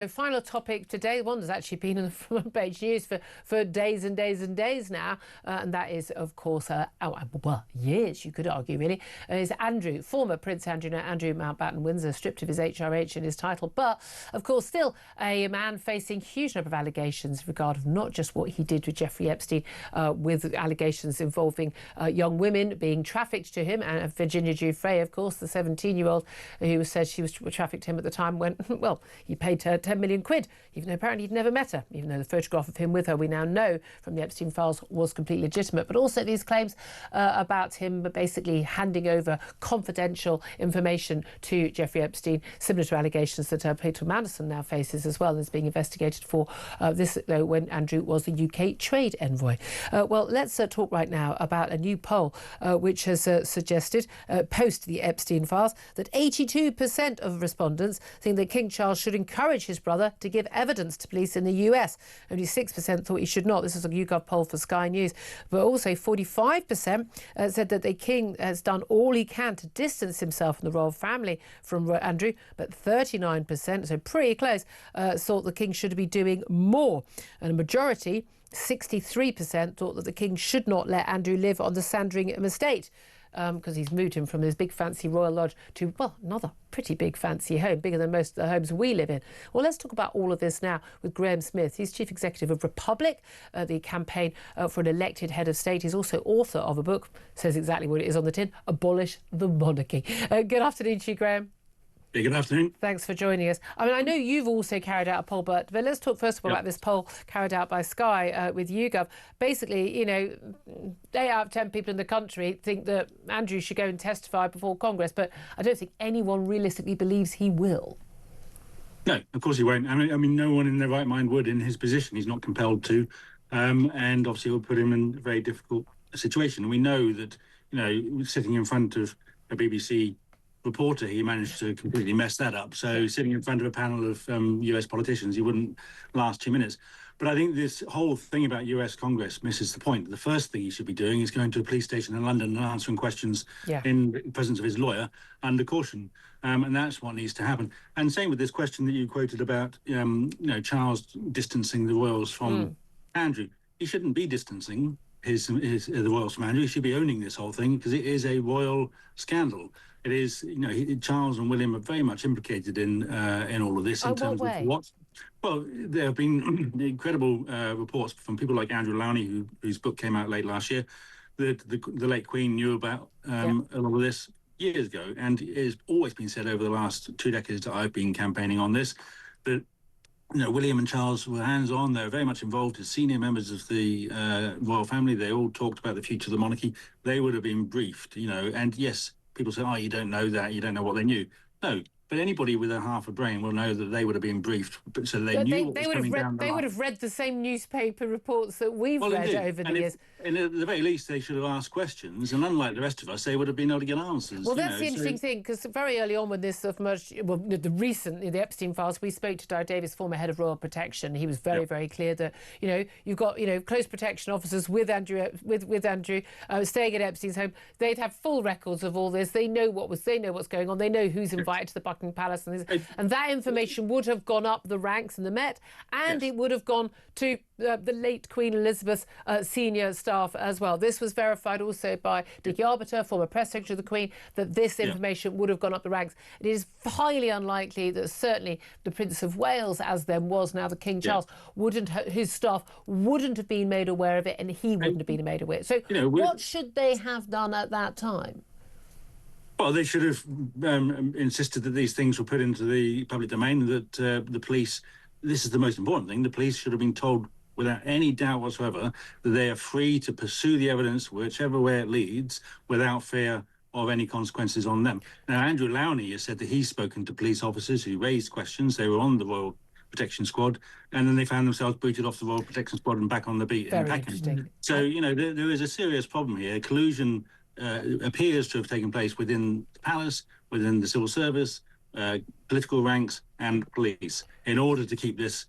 The final topic today, one that's actually been in the front page news for days and days and days now, and that is, of course, years, you could argue, really, is Andrew, former Prince Andrew, now Andrew Mountbatten-Windsor, stripped of his HRH and his title, but, of course, still a man facing huge number of allegations in regard of not just what he did with Jeffrey Epstein, with allegations involving young women being trafficked to him, and Virginia Giuffre, of course, the 17-year-old who said she was trafficked to him at the time, when, well, he paid her 10 million quid, even though apparently he'd never met her, even though the photograph of him with her, we now know from the Epstein files, was completely legitimate. But also these claims about him basically handing over confidential information to Jeffrey Epstein, similar to allegations that Peter Mandelson now faces as well, and is being investigated for this, though, when Andrew was the UK trade envoy. Well, let's talk right now about a new poll which has suggested, post the Epstein files, that 82% of respondents think that King Charles should encourage his brother to give evidence to police in the US. Only 6% thought he should not. This is a YouGov poll for Sky News. But also 45% said that the King has done all he can to distance himself and the royal family from Andrew. But 39%, so pretty close, thought the King should be doing more. And a majority, 63%, thought that the King should not let Andrew live on the Sandringham estate, because he's moved him from his big fancy royal lodge to, well, another pretty big fancy home, bigger than most of the homes we live in. Well, let's talk about all of this now with Graham Smith. He's chief executive of Republic, the campaign for an elected head of state. He's also author of a book, says exactly what it is on the tin, Abolish the Monarchy. Good afternoon to you, Graham. Yeah, good afternoon. Thanks for joining us. I mean, I know you've also carried out a poll, but let's talk first of all about this poll carried out by Sky with YouGov. Basically, you know, 8 out of 10 people in the country think that Andrew should go and testify before Congress, but I don't think anyone realistically believes he will. No, of course he won't. I mean, no one in their right mind would in his position. He's not compelled to, and obviously it will put him in a very difficult situation. We know that, you know, sitting in front of a BBC reporter, he managed to completely mess that up. So sitting in front of a panel of US politicians, he wouldn't last 2 minutes. But I think this whole thing about US Congress misses the point. The first thing he should be doing is going to a police station in London and answering questions in the presence of his lawyer under caution. And that's what needs to happen. And same with this question that you quoted about, you know, Charles distancing the royals from Andrew. He shouldn't be distancing the royals from Andrew. He should be owning this whole thing, because it is a royal scandal. It is, you know, Charles and William are very much implicated in all of this in terms of what. Well, there have been incredible reports from people like Andrew Lowney, whose book came out late last year. The late Queen knew about a lot of this years ago, and it has always been said over the last 2 decades that I've been campaigning on this, that, you know, William and Charles were hands-on. They were very much involved as senior members of the royal family. They all talked about the future of the monarchy. They would have been briefed, you know, and yes, people say, oh, you don't know that, you don't know what they knew. No, but anybody with a half a brain will know that they would have been briefed, so they knew what was coming down the line. They would have read the same newspaper reports that we've read over the years. And at the very least, they should have asked questions, and unlike the rest of us, they would have been able to get answers. Well, that's the interesting thing, because very early on when this emerged, well, the Epstein files, we spoke to Di Davis, former head of Royal Protection. He was very, very clear that, you know, you've got, you know, close protection officers with Andrew, staying at Epstein's home. They'd have full records of all this. They know what's going on. They know who's invited to the Buckingham Palace, and that information would have gone up the ranks in the Met, and it would have gone to the late Queen Elizabeth's senior staff as well. This was verified also by Dickie Arbiter, former press secretary of the Queen, that this information would have gone up the ranks. It is highly unlikely that certainly the Prince of Wales, as then was now the King Charles, his staff wouldn't have been made aware of it, and he wouldn't have been made aware. So, you know, what should they have done at that time? Well, they should have insisted that these things were put into the public domain, that the police, this is the most important thing, the police should have been told without any doubt whatsoever that they are free to pursue the evidence whichever way it leads without fear of any consequences on them. Now, Andrew Lowney has said that he's spoken to police officers who raised questions. They were on the Royal Protection Squad, and then they found themselves booted off the Royal Protection Squad and back on the beat. Very interesting. So, you know, there is a serious problem here. Collusion appears to have taken place within the palace, within the civil service, political ranks and police, in order to keep this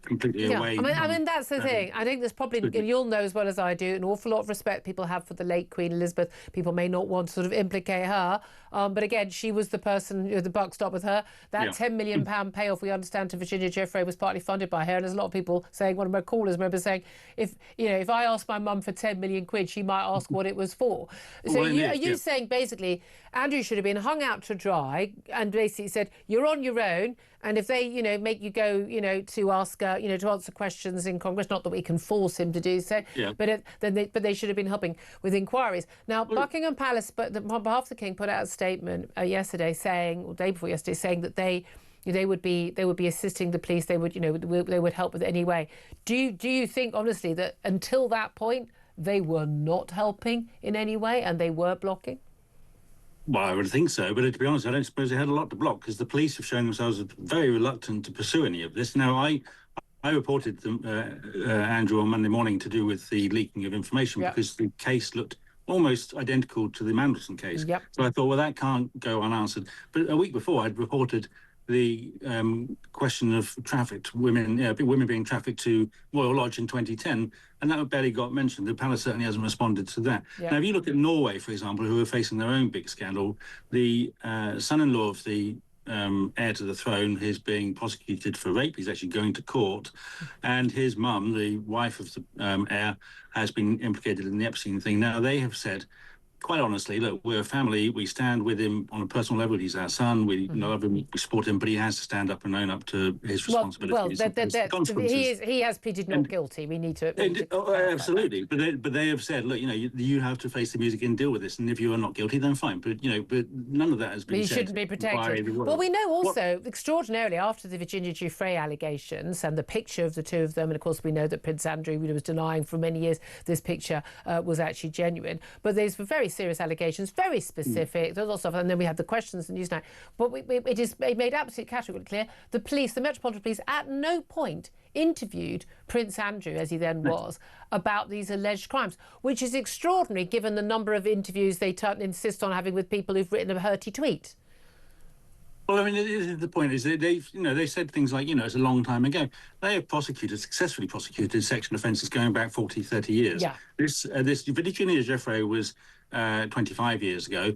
completely away. I mean, that's the thing. I think there's probably, you'll know as well as I do, an awful lot of respect people have for the late Queen Elizabeth. People may not want to sort of implicate her. But again, she was the person, the buck stopped with her. That £10 million payoff, we understand, to Virginia Jeffrey was partly funded by her. And there's a lot of people saying, one of my callers remember saying, if I asked my mum for 10 million quid, she might ask what it was for. So are you saying basically Andrew should have been hung out to dry and basically said, you're on your own, and if they, make you go, to ask, to answer questions in Congress, not that we can force him to do so, but they should have been helping with inquiries. Now, Buckingham Palace, but on behalf of the King, put out a statement yesterday saying, or day before yesterday, saying that they would be assisting the police. They would, they would help with it anyway. Do you think, honestly, that until that point they were not helping in any way and they were blocking? Well, I would think so, but to be honest, I don't suppose they had a lot to block, because the police have shown themselves very reluctant to pursue any of this. Now, I reported them, Andrew, on Monday morning to do with the leaking of information, because the case looked almost identical to the Mandelson case. So I thought, well, that can't go unanswered. But a week before, I'd reported the question of trafficked women, women being trafficked to Royal Lodge in 2010, and that barely got mentioned. The palace certainly hasn't responded to that. Now, if you look at Norway, for example, who are facing their own big scandal, the son-in-law of the heir to the throne is being prosecuted for rape. He's actually going to court, and his mum, the wife of the heir, has been implicated in the Epstein thing. Now, they have said, quite honestly, look, we're a family. We stand with him on a personal level. He's our son. We love him. We support him, but he has to stand up and own up to his responsibilities. He has pleaded not guilty. We need to. Absolutely, but they have said, look, you have to face the music and deal with this. And if you are not guilty, then fine. But but none of that has been. He shouldn't be protected. Well, we know also extraordinarily after the Virginia Jeffrey allegations and the picture of the two of them, and of course we know that Prince Andrew was denying for many years this picture was actually genuine. But there's very serious allegations, very specific. There's lots of, and then we had the questions in Newsnight. But it made absolutely categorically clear the police, the Metropolitan Police, at no point interviewed Prince Andrew, as he then was, about these alleged crimes, which is extraordinary given the number of interviews they insist on having with people who've written a hurty tweet. Well, I mean, the point is that they said things like, it's a long time ago. They have successfully prosecuted sexual offences going back 40, 30 years. This Virginia Jeffrey was 25 years ago.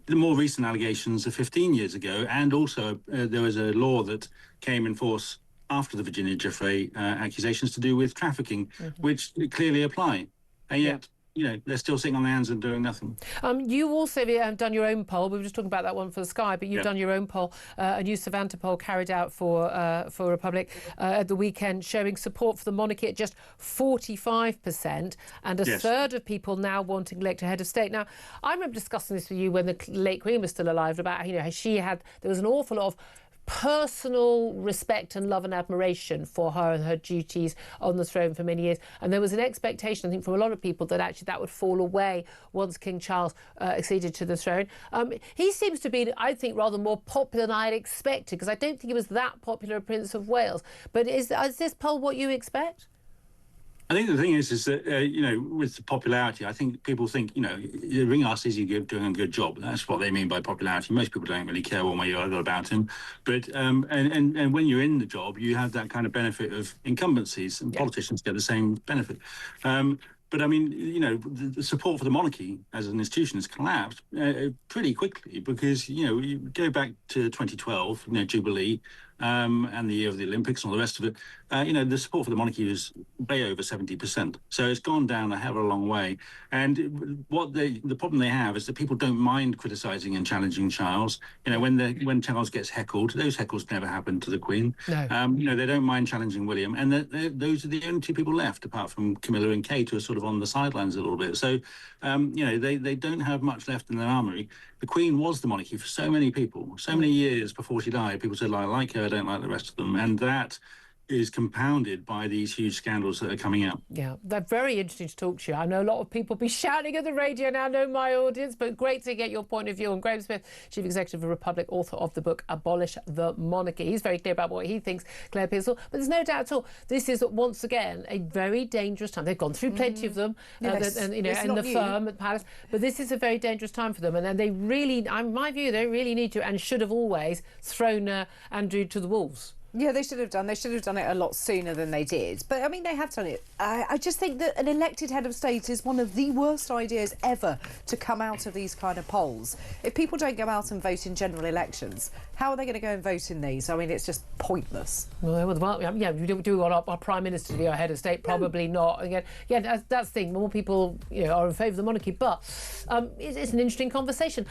The more recent allegations are 15 years ago. And also there was a law that came in force after the Virginia Jeffrey accusations to do with trafficking, which clearly apply. And yet, they're still sitting on their hands and doing nothing. You also have done your own poll. We were just talking about that one for the Sky, but you've done your own poll, a new Savanta poll carried out for Republic at the weekend, showing support for the monarchy at just 45%, and a third of people now wanting elected head of state. Now, I remember discussing this with you when the late Queen was still alive about, there was an awful lot of personal respect and love and admiration for her and her duties on the throne for many years, and there was an expectation, I think, from a lot of people that actually that would fall away once King Charles acceded to the throne. He seems to be, I think, rather more popular than I had expected, because I don't think he was that popular a Prince of Wales. But is this poll what you expect? I think the thing is that, with the popularity, I think people think, you ring us, is he doing a good job? That's what they mean by popularity. Most people don't really care one way or other about him. But, and when you're in the job, you have that kind of benefit of incumbencies, and politicians get the same benefit. But I mean, the support for the monarchy as an institution has collapsed pretty quickly, because, you go back to 2012, Jubilee, and the year of the Olympics and all the rest of it, the support for the monarchy was way over 70%. So it's gone down a hell of a long way. And the problem they have is that people don't mind criticising and challenging Charles. When Charles gets heckled, those heckles never happen to the Queen. No. They don't mind challenging William, and those are the only two people left, apart from Camilla and Kate, who are sort of on the sidelines a little bit. So, they don't have much left in their armoury. The Queen was the monarchy for so many people, so many years before she died. People said, I like her, I don't like the rest of them. And that is compounded by these huge scandals that are coming out. Yeah, they're very interesting to talk to you. I know a lot of people be shouting at the radio now, know my audience, but great to get your point of view. And Graham Smith, Chief Executive of Republic, author of the book Abolish the Monarchy. He's very clear about what he thinks, Claire Pearsall. But there's no doubt at all, this is once again a very dangerous time. They've gone through plenty of them, in the firm at the palace, but this is a very dangerous time for them. And they really, in my view, they really need to and should have always thrown Andrew to the wolves. Yeah, they should have done. They should have done it a lot sooner than they did. But, I mean, they have done it. I just think that an elected head of state is one of the worst ideas ever to come out of these kind of polls. If people don't go out and vote in general elections, how are they going to go and vote in these? I mean, it's just pointless. Well, yeah, do we want our Prime Minister to be our head of state? Probably not. Again, yeah, that's the thing. More people, are in favour of the monarchy, but it's an interesting conversation.